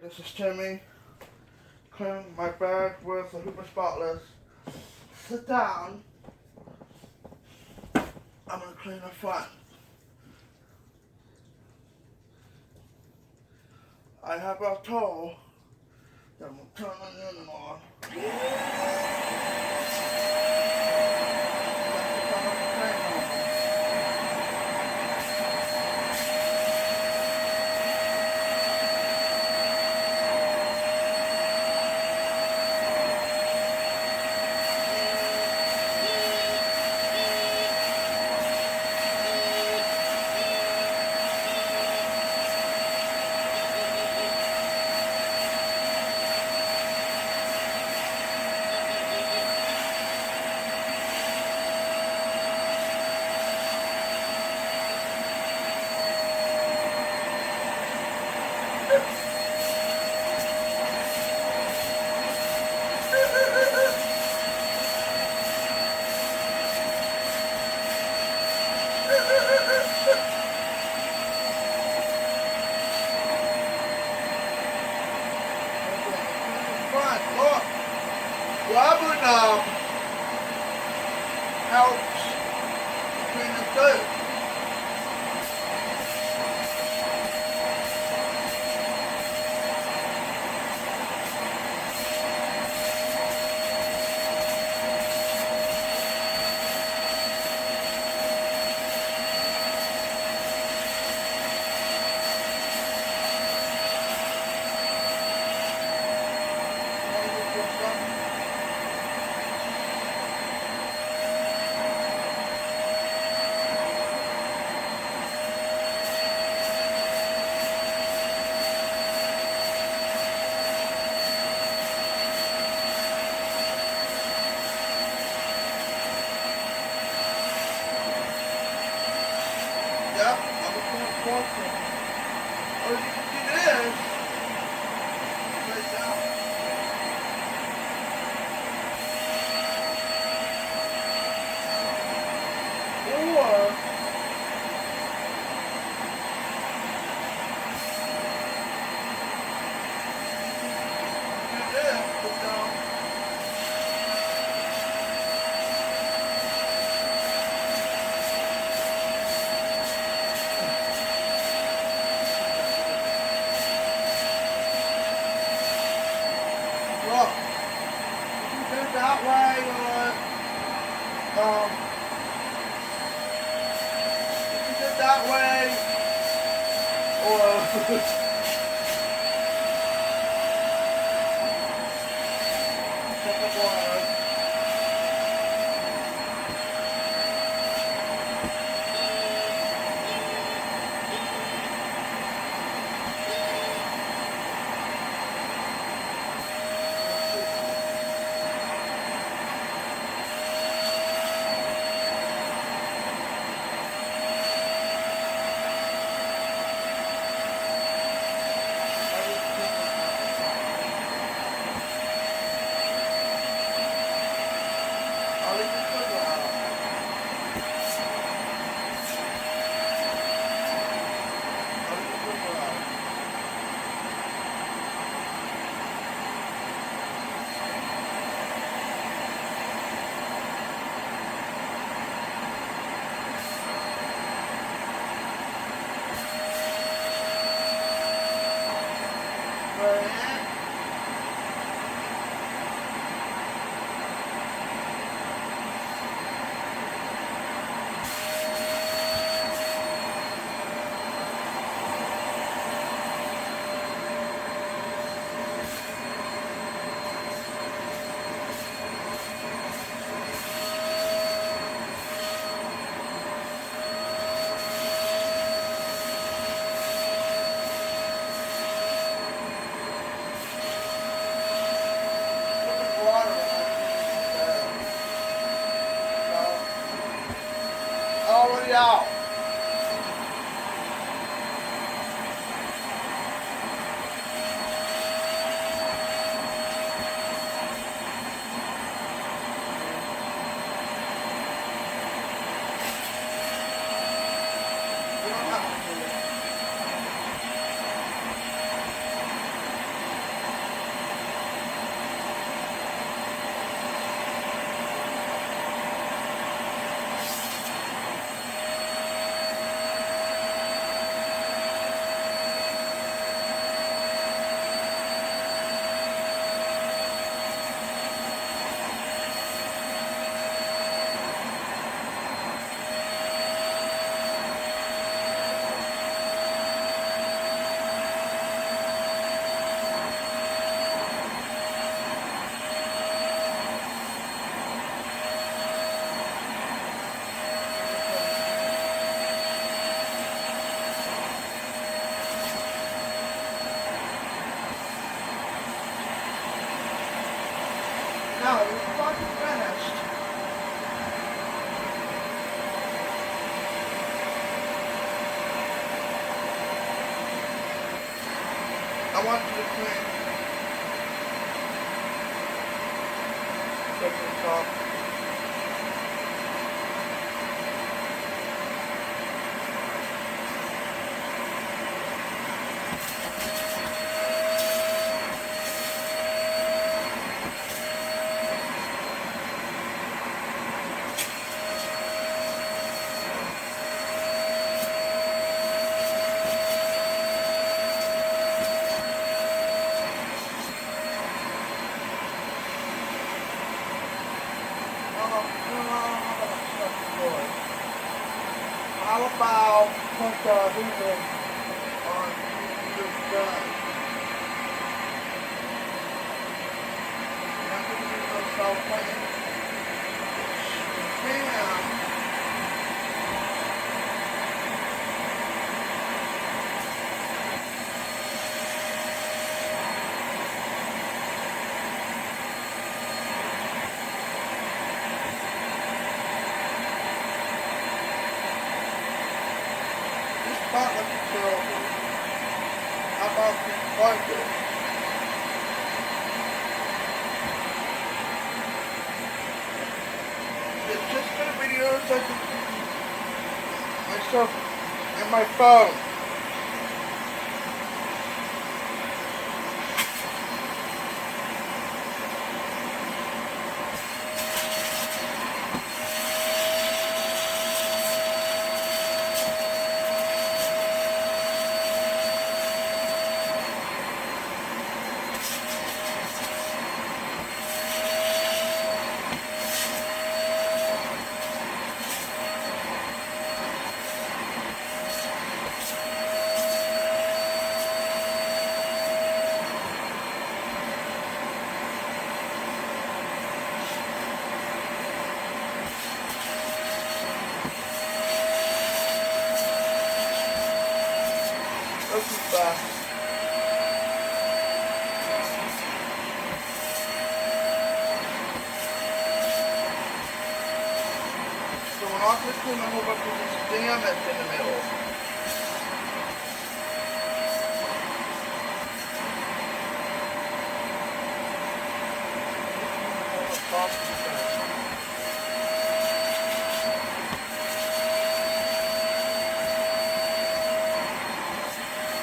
This is Timmy. Clean my bag with a Hooper Spotless. Sit down. I'm gonna clean the front. I have a tool that will turn the engine on. That's the front of the train on. Look, rubber knob helps between the two. Yep, I'm a cool portion. Or you can do this. Right down. Or do this, put down. Look, you can do it that way, you can do it that way, or second one. I'll leave the sugar out. I'll leave the sugar out. Right. Already out. You don't have to do it. No, we're fucking finished. I want you to clean. Take this off. How about put Hoover on your gun? Not gonna do no self-playing. Damn. This spot looks terrible. How about we plug it? It's just for the videos I can myself and my phone. Back. So we're not just doing a whole bunch of this damage in the middle.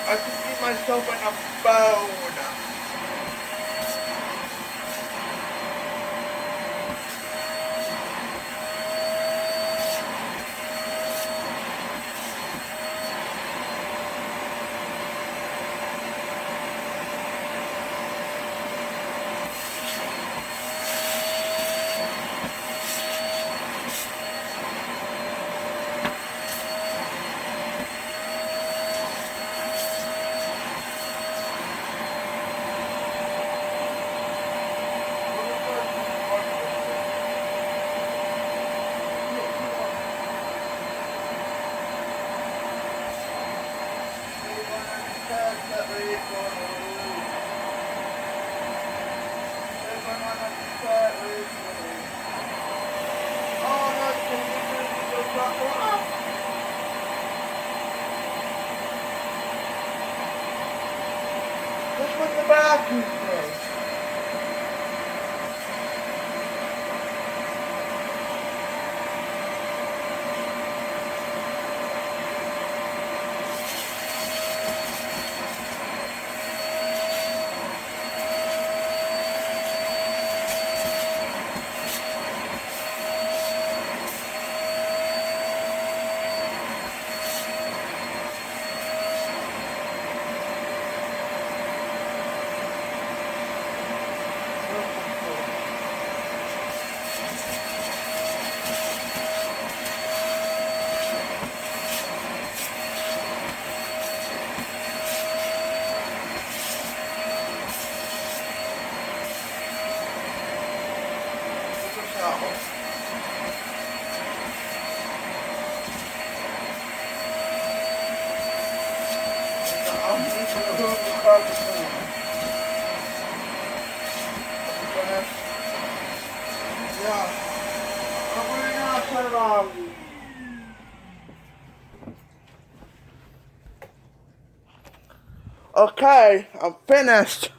I can see myself in a phone. This was the vacuum thing. Okay, I'm finished.